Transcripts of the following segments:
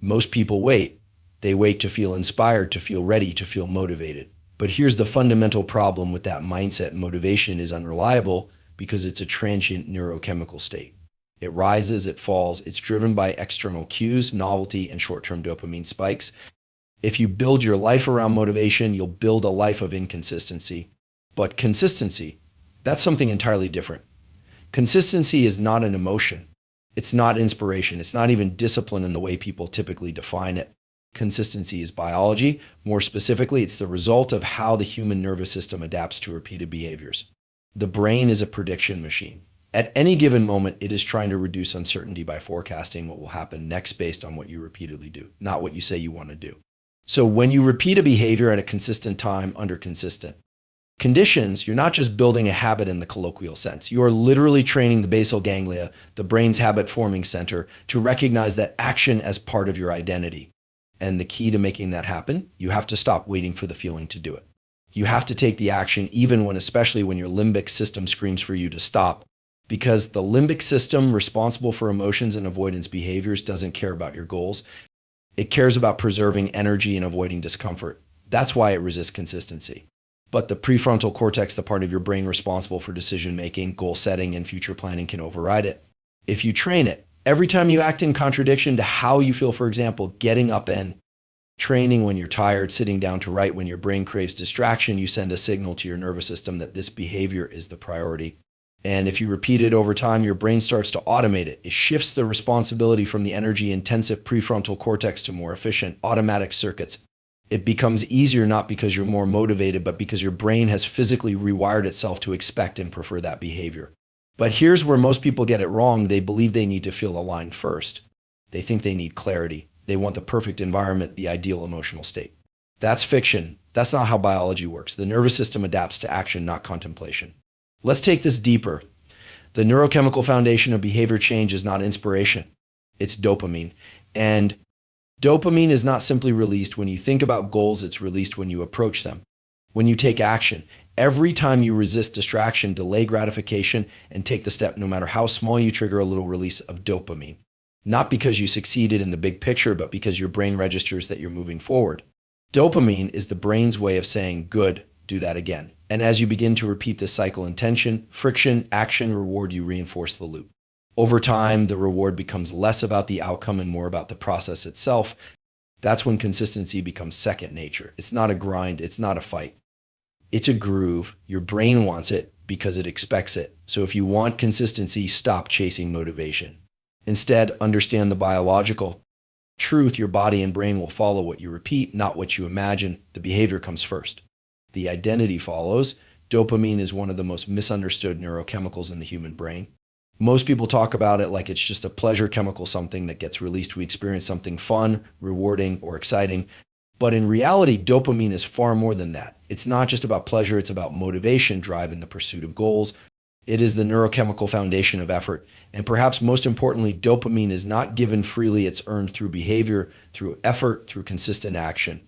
Most people wait. They wait to feel inspired, to feel ready, to feel motivated. But here's the fundamental problem with that mindset. Motivation is unreliable because it's a transient neurochemical state. It rises, it falls, it's driven by external cues, novelty, and short-term dopamine spikes. If you build your life around motivation, you'll build a life of inconsistency. But consistency, that's something entirely different. Consistency is not an emotion. It's not inspiration. It's not even discipline in the way people typically define it. Consistency is biology. More specifically, it's the result of how the human nervous system adapts to repeated behaviors. The brain is a prediction machine. At any given moment, it is trying to reduce uncertainty by forecasting what will happen next based on what you repeatedly do, not what you say you want to do. So when you repeat a behavior at a consistent time under consistent conditions, you're not just building a habit in the colloquial sense. You are literally training the basal ganglia, the brain's habit-forming center, to recognize that action as part of your identity. And the key to making that happen, you have to stop waiting for the feeling to do it. You have to take the action especially when your limbic system screams for you to stop, because the limbic system responsible for emotions and avoidance behaviors doesn't care about your goals. It cares about preserving energy and avoiding discomfort. That's why it resists consistency. But the prefrontal cortex, the part of your brain responsible for decision-making, goal setting, and future planning, can override it. If you train it, every time you act in contradiction to how you feel, for example, getting up and training when you're tired, sitting down to write when your brain craves distraction, you send a signal to your nervous system that this behavior is the priority. And if you repeat it over time, your brain starts to automate it. It shifts the responsibility from the energy-intensive prefrontal cortex to more efficient, automatic circuits. It becomes easier not because you're more motivated, but because your brain has physically rewired itself to expect and prefer that behavior. But here's where most people get it wrong. They believe they need to feel aligned first. They think they need clarity. They want the perfect environment, the ideal emotional state. That's fiction. That's not how biology works. The nervous system adapts to action, not contemplation. Let's take this deeper. The neurochemical foundation of behavior change is not inspiration. It's dopamine. And dopamine is not simply released when you think about goals, it's released when you approach them. When you take action, every time you resist distraction, delay gratification, and take the step, no matter how small, you trigger a little release of dopamine. Not because you succeeded in the big picture, but because your brain registers that you're moving forward. Dopamine is the brain's way of saying, good, do that again. And as you begin to repeat this cycle, intention, friction, action, reward, you reinforce the loop. Over time, the reward becomes less about the outcome and more about the process itself. That's when consistency becomes second nature. It's not a grind. It's not a fight. It's a groove. Your brain wants it because it expects it. So if you want consistency, stop chasing motivation. Instead, understand the biological truth. Your body and brain will follow what you repeat, not what you imagine. The behavior comes first. The identity follows. Dopamine is one of the most misunderstood neurochemicals in the human brain. Most people talk about it like it's just a pleasure chemical, something that gets released. We experience something fun, rewarding, or exciting. But in reality, dopamine is far more than that. It's not just about pleasure, it's about motivation, drive, and the pursuit of goals. It is the neurochemical foundation of effort. And perhaps most importantly, dopamine is not given freely, it's earned through behavior, through effort, through consistent action.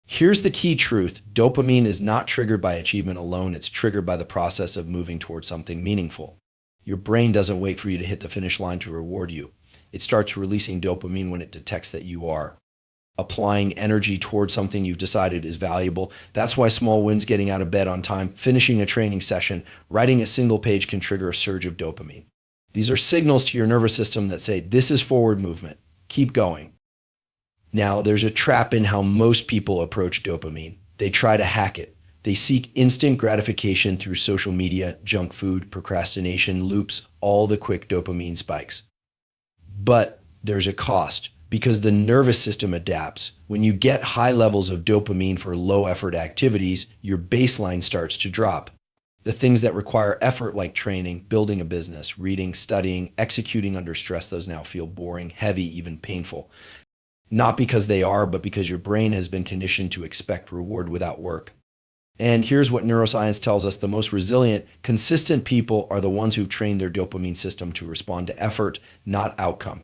Here's the key truth. Dopamine is not triggered by achievement alone, it's triggered by the process of moving towards something meaningful. Your brain doesn't wait for you to hit the finish line to reward you. It starts releasing dopamine when it detects that you are applying energy towards something you've decided is valuable. That's why small wins, getting out of bed on time, finishing a training session, writing a single page can trigger a surge of dopamine. These are signals to your nervous system that say, this is forward movement. Keep going. Now, there's a trap in how most people approach dopamine. They try to hack it. They seek instant gratification through social media, junk food, procrastination, loops, all the quick dopamine spikes. But there's a cost because the nervous system adapts. When you get high levels of dopamine for low effort activities, your baseline starts to drop. The things that require effort like training, building a business, reading, studying, executing under stress, those now feel boring, heavy, even painful. Not because they are, but because your brain has been conditioned to expect reward without work. And here's what neuroscience tells us. The most resilient, consistent people are the ones who've trained their dopamine system to respond to effort, not outcome.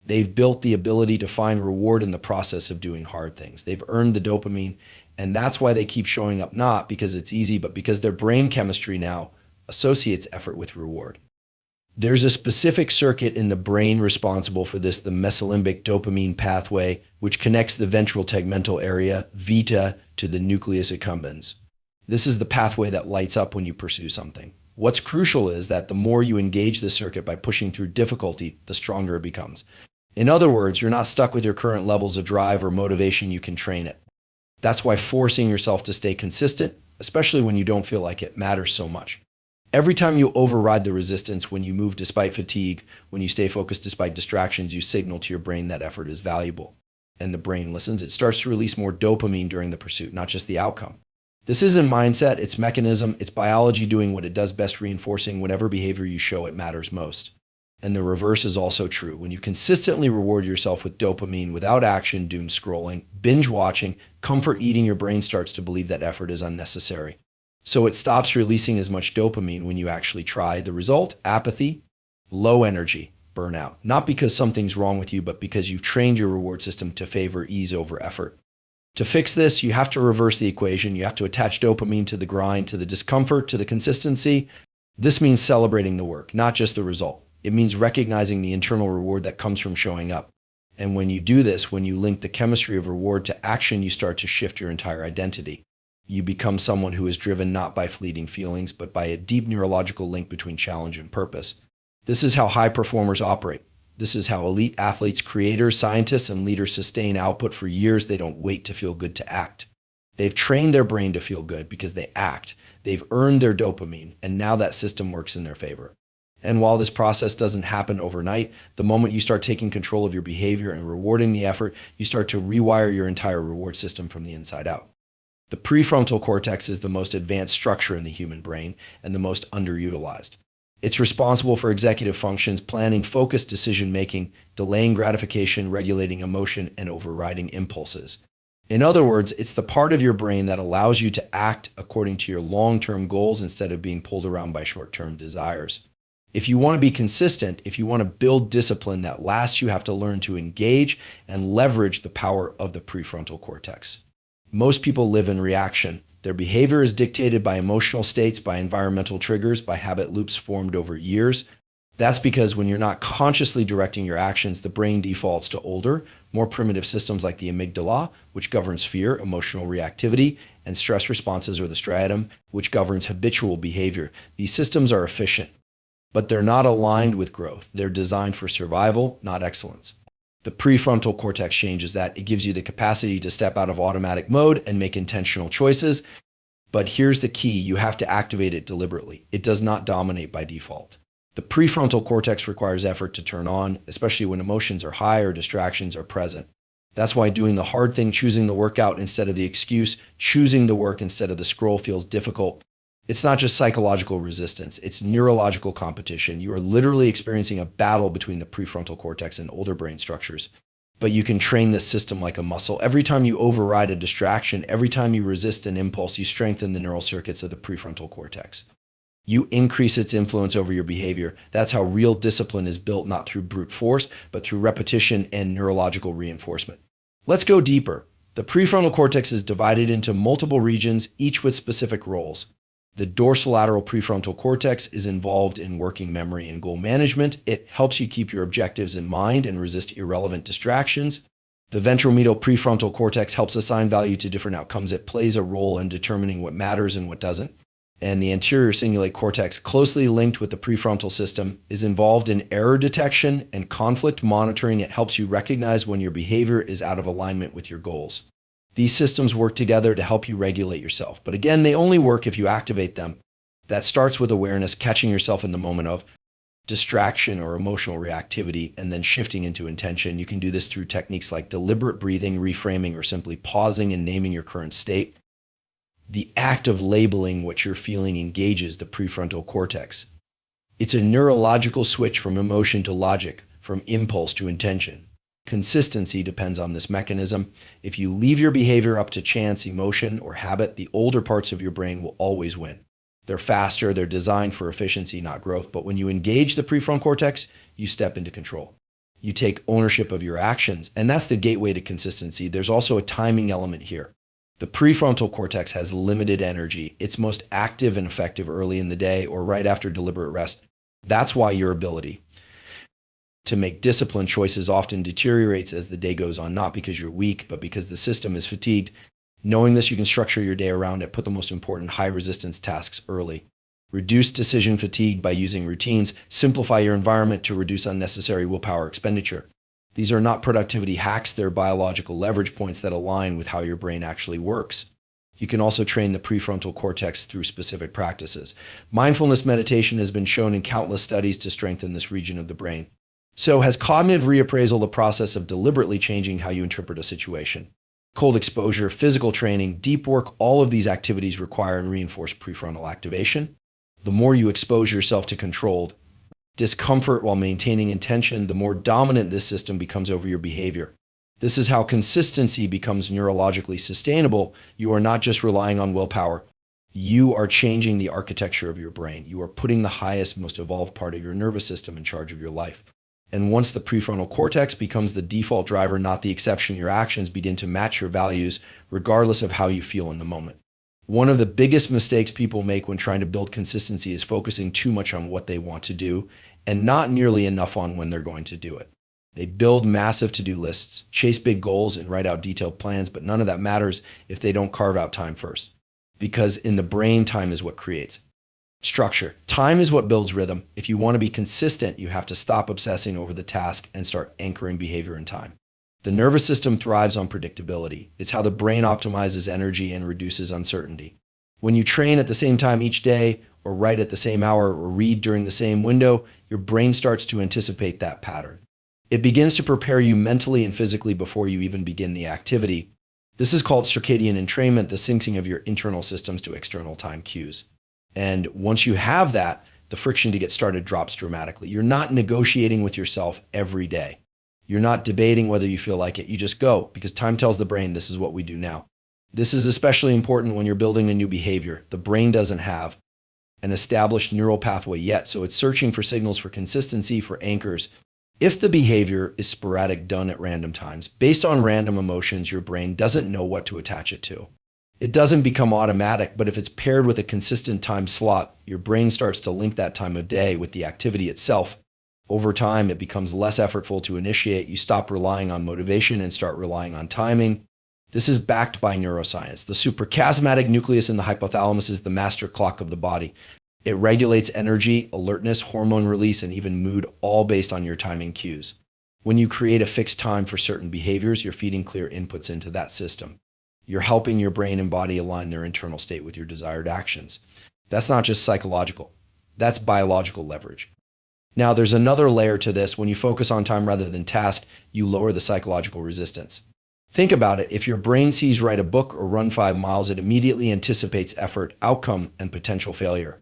They've built the ability to find reward in the process of doing hard things. They've earned the dopamine, and that's why they keep showing up, not because it's easy, but because their brain chemistry now associates effort with reward. There's a specific circuit in the brain responsible for this, the mesolimbic dopamine pathway, which connects the ventral tegmental area, vita, to the nucleus accumbens. This is the pathway that lights up when you pursue something. What's crucial is that the more you engage the circuit by pushing through difficulty, the stronger it becomes. In other words, you're not stuck with your current levels of drive or motivation, you can train it. That's why forcing yourself to stay consistent, especially when you don't feel like it, matters so much. Every time you override the resistance, when you move despite fatigue, when you stay focused despite distractions, you signal to your brain that effort is valuable. And the brain listens. It starts to release more dopamine during the pursuit, not just the outcome. This isn't mindset, it's mechanism, it's biology doing what it does best, reinforcing whatever behavior you show it matters most. And the reverse is also true. When you consistently reward yourself with dopamine without action, doom scrolling, binge watching, comfort eating, your brain starts to believe that effort is unnecessary. So it stops releasing as much dopamine when you actually try. The result? Apathy, low energy, burnout. Not because something's wrong with you, but because you've trained your reward system to favor ease over effort. To fix this, you have to reverse the equation. You have to attach dopamine to the grind, to the discomfort, to the consistency. This means celebrating the work, not just the result. It means recognizing the internal reward that comes from showing up. And when you do this, when you link the chemistry of reward to action, you start to shift your entire identity. You become someone who is driven not by fleeting feelings, but by a deep neurological link between challenge and purpose. This is how high performers operate. This is how elite athletes, creators, scientists, and leaders sustain output for years. They don't wait to feel good to act. They've trained their brain to feel good because they act. They've earned their dopamine, and now that system works in their favor. And while this process doesn't happen overnight, the moment you start taking control of your behavior and rewarding the effort, you start to rewire your entire reward system from the inside out. The prefrontal cortex is the most advanced structure in the human brain and the most underutilized. It's responsible for executive functions, planning, focused decision-making, delaying gratification, regulating emotion, and overriding impulses. In other words, it's the part of your brain that allows you to act according to your long-term goals instead of being pulled around by short-term desires. If you want to be consistent, if you want to build discipline that lasts, you have to learn to engage and leverage the power of the prefrontal cortex. Most people live in reaction. Their behavior is dictated by emotional states, by environmental triggers, by habit loops formed over years. That's because when you're not consciously directing your actions, the brain defaults to older, more primitive systems like the amygdala, which governs fear, emotional reactivity, and stress responses, or the striatum, which governs habitual behavior. These systems are efficient, but they're not aligned with growth. They're designed for survival, not excellence. The prefrontal cortex changes that. It gives you the capacity to step out of automatic mode and make intentional choices. But here's the key. You have to activate it deliberately. It does not dominate by default. The prefrontal cortex requires effort to turn on, especially when emotions are high or distractions are present. That's why doing the hard thing, choosing the workout instead of the excuse, choosing the work instead of the scroll feels difficult. It's not just psychological resistance, it's neurological competition. You are literally experiencing a battle between the prefrontal cortex and older brain structures. But you can train this system like a muscle. Every time you override a distraction, every time you resist an impulse, you strengthen the neural circuits of the prefrontal cortex. You increase its influence over your behavior. That's how real discipline is built, not through brute force, but through repetition and neurological reinforcement. Let's go deeper. The prefrontal cortex is divided into multiple regions, each with specific roles. The dorsolateral prefrontal cortex is involved in working memory and goal management. It helps you keep your objectives in mind and resist irrelevant distractions. The ventromedial prefrontal cortex helps assign value to different outcomes. It plays a role in determining what matters and what doesn't. And the anterior cingulate cortex, closely linked with the prefrontal system, is involved in error detection and conflict monitoring. It helps you recognize when your behavior is out of alignment with your goals. These systems work together to help you regulate yourself. But again, they only work if you activate them. That starts with awareness, catching yourself in the moment of distraction or emotional reactivity, and then shifting into intention. You can do this through techniques like deliberate breathing, reframing, or simply pausing and naming your current state. The act of labeling what you're feeling engages the prefrontal cortex. It's a neurological switch from emotion to logic, from impulse to intention. Consistency depends on this mechanism. If you leave your behavior up to chance, emotion, or habit, the older parts of your brain will always win. They're faster, they're designed for efficiency, not growth. But when you engage the prefrontal cortex, you step into control. You take ownership of your actions, and that's the gateway to consistency. There's also a timing element here. The prefrontal cortex has limited energy. It's most active and effective early in the day or right after deliberate rest. That's why your ability to make disciplined choices often deteriorates as the day goes on, not because you're weak, but because the system is fatigued. Knowing this, you can structure your day around it. Put the most important high-resistance tasks early. Reduce decision fatigue by using routines. Simplify your environment to reduce unnecessary willpower expenditure. These are not productivity hacks, they're biological leverage points that align with how your brain actually works. You can also train the prefrontal cortex through specific practices. Mindfulness meditation has been shown in countless studies to strengthen this region of the brain. So, has cognitive reappraisal the process of deliberately changing how you interpret a situation? Cold exposure, physical training, deep work, all of these activities require and reinforce prefrontal activation. The more you expose yourself to controlled discomfort while maintaining intention, the more dominant this system becomes over your behavior. This is how consistency becomes neurologically sustainable. You are not just relying on willpower. You are changing the architecture of your brain. You are putting the highest, most evolved part of your nervous system in charge of your life. And once the prefrontal cortex becomes the default driver, not the exception, your actions begin to match your values, regardless of how you feel in the moment. One of the biggest mistakes people make when trying to build consistency is focusing too much on what they want to do and not nearly enough on when they're going to do it. They build massive to-do lists, chase big goals, and write out detailed plans, but none of that matters if they don't carve out time first. Because in the brain, time is what creates structure. Time is what builds rhythm. If you want to be consistent, you have to stop obsessing over the task and start anchoring behavior in time. The nervous system thrives on predictability. It's how the brain optimizes energy and reduces uncertainty. When you train at the same time each day, or write at the same hour, or read during the same window, your brain starts to anticipate that pattern. It begins to prepare you mentally and physically before you even begin the activity. This is called circadian entrainment, the syncing of your internal systems to external time cues. And once you have that, the friction to get started drops dramatically. You're not negotiating with yourself every day. You're not debating whether you feel like it. You just go, because time tells the brain this is what we do now. This is especially important when you're building a new behavior. The brain doesn't have an established neural pathway yet, so it's searching for signals for consistency, for anchors. If the behavior is sporadic, done at random times, based on random emotions, your brain doesn't know what to attach it to. It doesn't become automatic, but if it's paired with a consistent time slot, your brain starts to link that time of day with the activity itself. Over time, it becomes less effortful to initiate. You stop relying on motivation and start relying on timing. This is backed by neuroscience. The suprachiasmatic nucleus in the hypothalamus is the master clock of the body. It regulates energy, alertness, hormone release, and even mood, all based on your timing cues. When you create a fixed time for certain behaviors, you're feeding clear inputs into that system. You're helping your brain and body align their internal state with your desired actions. That's not just psychological. That's biological leverage. Now, there's another layer to this. When you focus on time rather than task, you lower the psychological resistance. Think about it. If your brain sees write a book or run 5 miles, it immediately anticipates effort, outcome, and potential failure.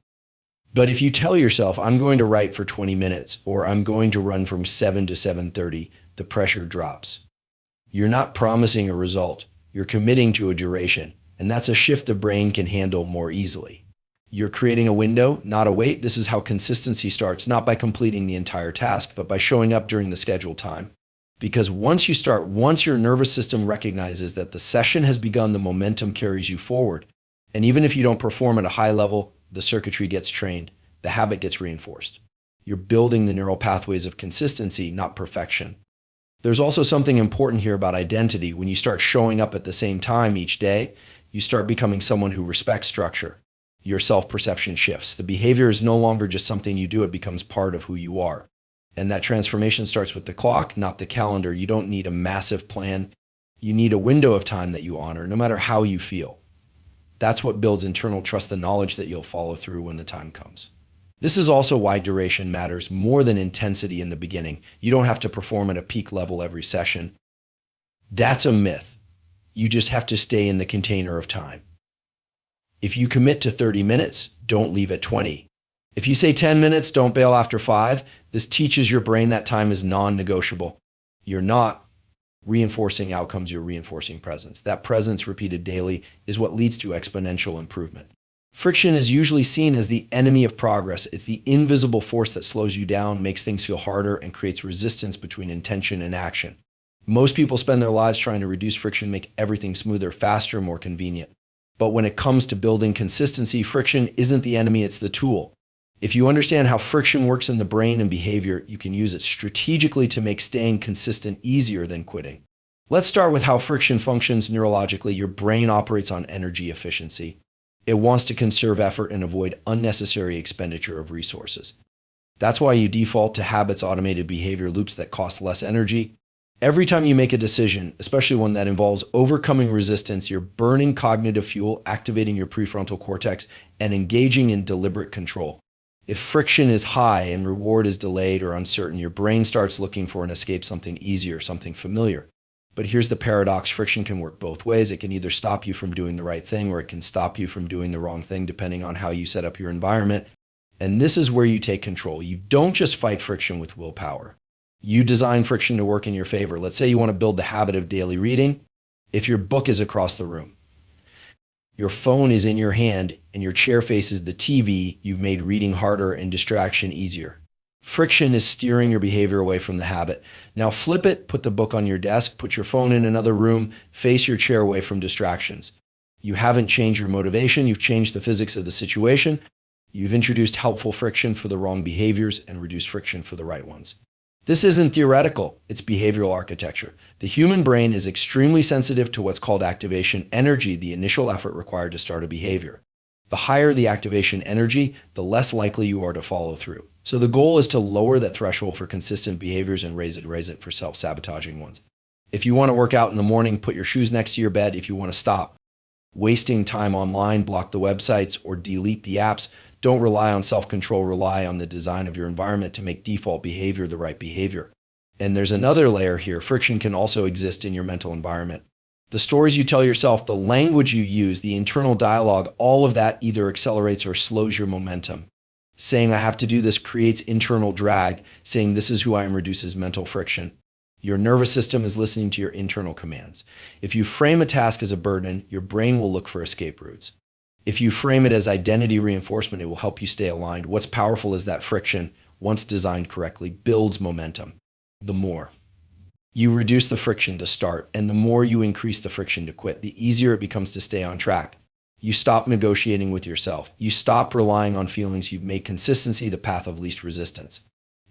But if you tell yourself, I'm going to write for 20 minutes, or I'm going to run from 7 to 7:30, the pressure drops. You're not promising a result. You're committing to a duration, and that's a shift the brain can handle more easily. You're creating a window, not a wait. This is how consistency starts, not by completing the entire task, but by showing up during the scheduled time. Because once your nervous system recognizes that the session has begun, the momentum carries you forward. And even if you don't perform at a high level, the circuitry gets trained, the habit gets reinforced. You're building the neural pathways of consistency, not perfection. There's also something important here about identity. When you start showing up at the same time each day, you start becoming someone who respects structure. Your self-perception shifts. The behavior is no longer just something you do, it becomes part of who you are. And that transformation starts with the clock, not the calendar. You don't need a massive plan. You need a window of time that you honor, no matter how you feel. That's what builds internal trust, the knowledge that you'll follow through when the time comes. This is also why duration matters more than intensity in the beginning. You don't have to perform at a peak level every session. That's a myth. You just have to stay in the container of time. If you commit to 30 minutes, don't leave at 20. If you say 10 minutes, don't bail after 5. This teaches your brain that time is non-negotiable. You're not reinforcing outcomes, you're reinforcing presence. That presence repeated daily is what leads to exponential improvement. Friction is usually seen as the enemy of progress. It's the invisible force that slows you down, makes things feel harder, and creates resistance between intention and action. Most people spend their lives trying to reduce friction, make everything smoother, faster, more convenient. But when it comes to building consistency, friction isn't the enemy, it's the tool. If you understand how friction works in the brain and behavior, you can use it strategically to make staying consistent easier than quitting. Let's start with how friction functions neurologically. Your brain operates on energy efficiency. It wants to conserve effort and avoid unnecessary expenditure of resources. That's why you default to habits, automated behavior loops that cost less energy. Every time you make a decision, especially one that involves overcoming resistance, you're burning cognitive fuel, activating your prefrontal cortex, and engaging in deliberate control. If friction is high and reward is delayed or uncertain, your brain starts looking for an escape, something easier, something familiar. But here's the paradox. Friction can work both ways. It can either stop you from doing the right thing or it can stop you from doing the wrong thing, depending on how you set up your environment. And this is where you take control. You don't just fight friction with willpower. You design friction to work in your favor. Let's say you want to build the habit of daily reading. If your book is across the room, your phone is in your hand, and your chair faces the TV, you've made reading harder and distraction easier. Friction is steering your behavior away from the habit. Now flip it, put the book on your desk, put your phone in another room, face your chair away from distractions. You haven't changed your motivation, you've changed the physics of the situation. You've introduced helpful friction for the wrong behaviors and reduced friction for the right ones. This isn't theoretical, it's behavioral architecture. The human brain is extremely sensitive to what's called activation energy, the initial effort required to start a behavior. The higher the activation energy, the less likely you are to follow through. So the goal is to lower that threshold for consistent behaviors and raise it for self-sabotaging ones. If you want to work out in the morning, put your shoes next to your bed. If you want to stop wasting time online, block the websites, or delete the apps, don't rely on self-control, rely on the design of your environment to make default behavior the right behavior. And there's another layer here. Friction can also exist in your mental environment. The stories you tell yourself, the language you use, the internal dialogue, all of that either accelerates or slows your momentum. Saying I have to do this creates internal drag. Saying this is who I am reduces mental friction. Your nervous system is listening to your internal commands. If you frame a task as a burden, your brain will look for escape routes. If you frame it as identity reinforcement, it will help you stay aligned. What's powerful is that friction, once designed correctly, builds momentum. The more you reduce the friction to start, and the more you increase the friction to quit, the easier it becomes to stay on track. You stop negotiating with yourself. You stop relying on feelings. You've made consistency the path of least resistance.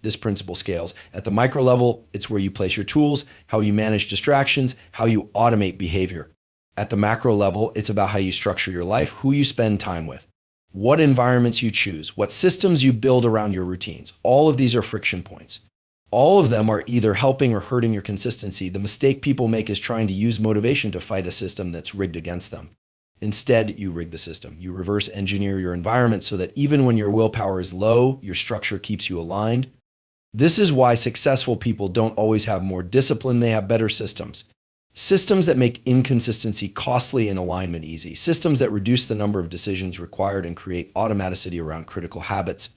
This principle scales. At the micro level, it's where you place your tools, how you manage distractions, how you automate behavior. At the macro level, it's about how you structure your life, who you spend time with, what environments you choose, what systems you build around your routines. All of these are friction points. All of them are either helping or hurting your consistency. The mistake people make is trying to use motivation to fight a system that's rigged against them. Instead, you rig the system. You reverse engineer your environment so that even when your willpower is low, your structure keeps you aligned. This is why successful people don't always have more discipline, they have better systems. Systems that make inconsistency costly and alignment easy. Systems that reduce the number of decisions required and create automaticity around critical habits.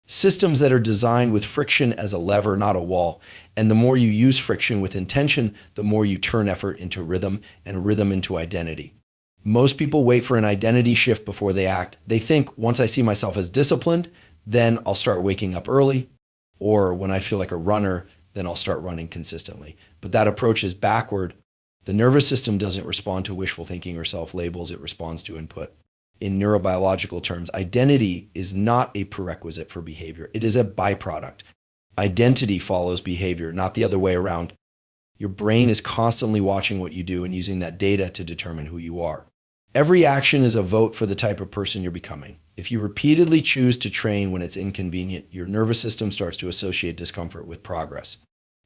Systems that are designed with friction as a lever, not a wall. And the more you use friction with intention, the more you turn effort into rhythm and rhythm into identity. Most people wait for an identity shift before they act. They think, once I see myself as disciplined, then I'll start waking up early. Or when I feel like a runner, then I'll start running consistently. But that approach is backward. The nervous system doesn't respond to wishful thinking or self-labels. It responds to input. In neurobiological terms, identity is not a prerequisite for behavior. It is a byproduct. Identity follows behavior, not the other way around. Your brain is constantly watching what you do and using that data to determine who you are. Every action is a vote for the type of person you're becoming. If you repeatedly choose to train when it's inconvenient, your nervous system starts to associate discomfort with progress.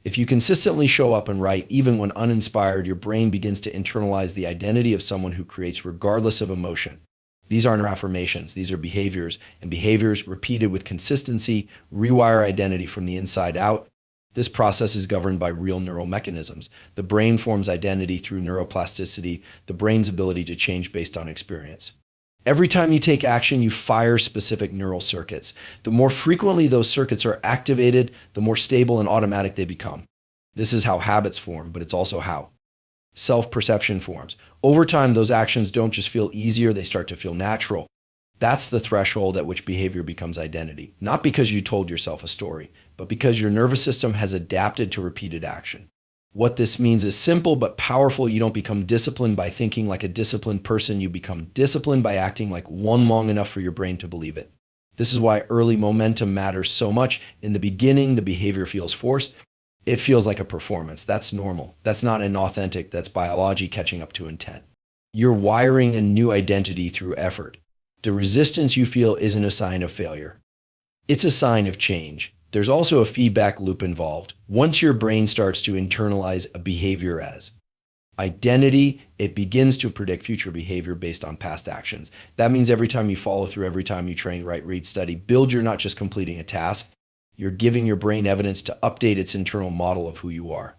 If you consistently show up and write, even when uninspired, your brain begins to internalize the identity of someone who creates regardless of emotion. These aren't affirmations, these are behaviors, and behaviors repeated with consistency rewire identity from the inside out. This process is governed by real neural mechanisms. The brain forms identity through neuroplasticity, the brain's ability to change based on experience. Every time you take action, you fire specific neural circuits. The more frequently those circuits are activated, the more stable and automatic they become. This is how habits form, but it's also how self-perception forms. Over time, those actions don't just feel easier, they start to feel natural. That's the threshold at which behavior becomes identity. Not because you told yourself a story, but because your nervous system has adapted to repeated action. What this means is simple but powerful. You don't become disciplined by thinking like a disciplined person. You become disciplined by acting like one long enough for your brain to believe it. This is why early momentum matters so much. In the beginning, the behavior feels forced. It feels like a performance. That's normal. That's not inauthentic. That's biology catching up to intent. You're wiring a new identity through effort. The resistance you feel isn't a sign of failure. It's a sign of change. There's also a feedback loop involved. Once your brain starts to internalize a behavior as identity, it begins to predict future behavior based on past actions. That means every time you follow through, every time you train, write, read, study, build, you're not just completing a task, you're giving your brain evidence to update its internal model of who you are.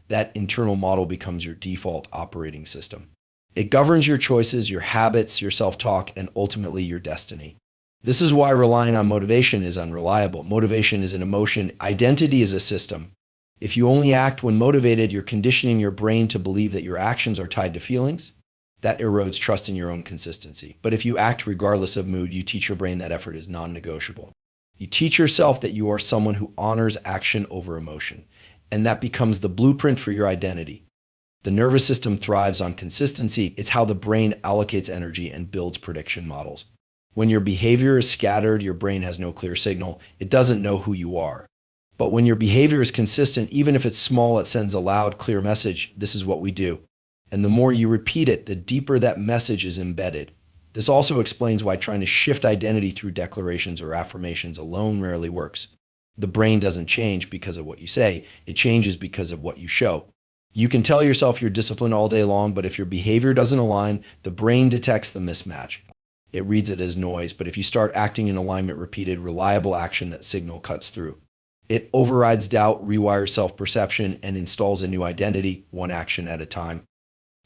That internal model becomes your default operating system. It governs your choices, your habits, your self-talk, and ultimately your destiny. This is why relying on motivation is unreliable. Motivation is an emotion. Identity is a system. If you only act when motivated, you're conditioning your brain to believe that your actions are tied to feelings. That erodes trust in your own consistency. But if you act regardless of mood, you teach your brain that effort is non-negotiable. You teach yourself that you are someone who honors action over emotion, and that becomes the blueprint for your identity. The nervous system thrives on consistency. It's how the brain allocates energy and builds prediction models. When your behavior is scattered, your brain has no clear signal. It doesn't know who you are. But when your behavior is consistent, even if it's small, it sends a loud, clear message. This is what we do. And the more you repeat it, the deeper that message is embedded. This also explains why trying to shift identity through declarations or affirmations alone rarely works. The brain doesn't change because of what you say. It changes because of what you show. You can tell yourself you're disciplined all day long, but if your behavior doesn't align, the brain detects the mismatch. It reads it as noise, but if you start acting in alignment, repeated, reliable action, that signal cuts through. It overrides doubt, rewires self-perception, and installs a new identity, one action at a time.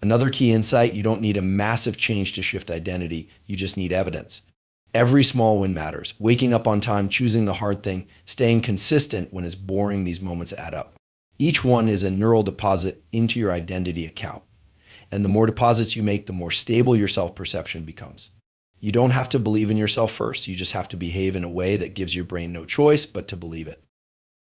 Another key insight, you don't need a massive change to shift identity, you just need evidence. Every small win matters. Waking up on time, choosing the hard thing, staying consistent when it's boring, these moments add up. Each one is a neural deposit into your identity account. And the more deposits you make, the more stable your self-perception becomes. You don't have to believe in yourself first. You just have to behave in a way that gives your brain no choice but to believe it.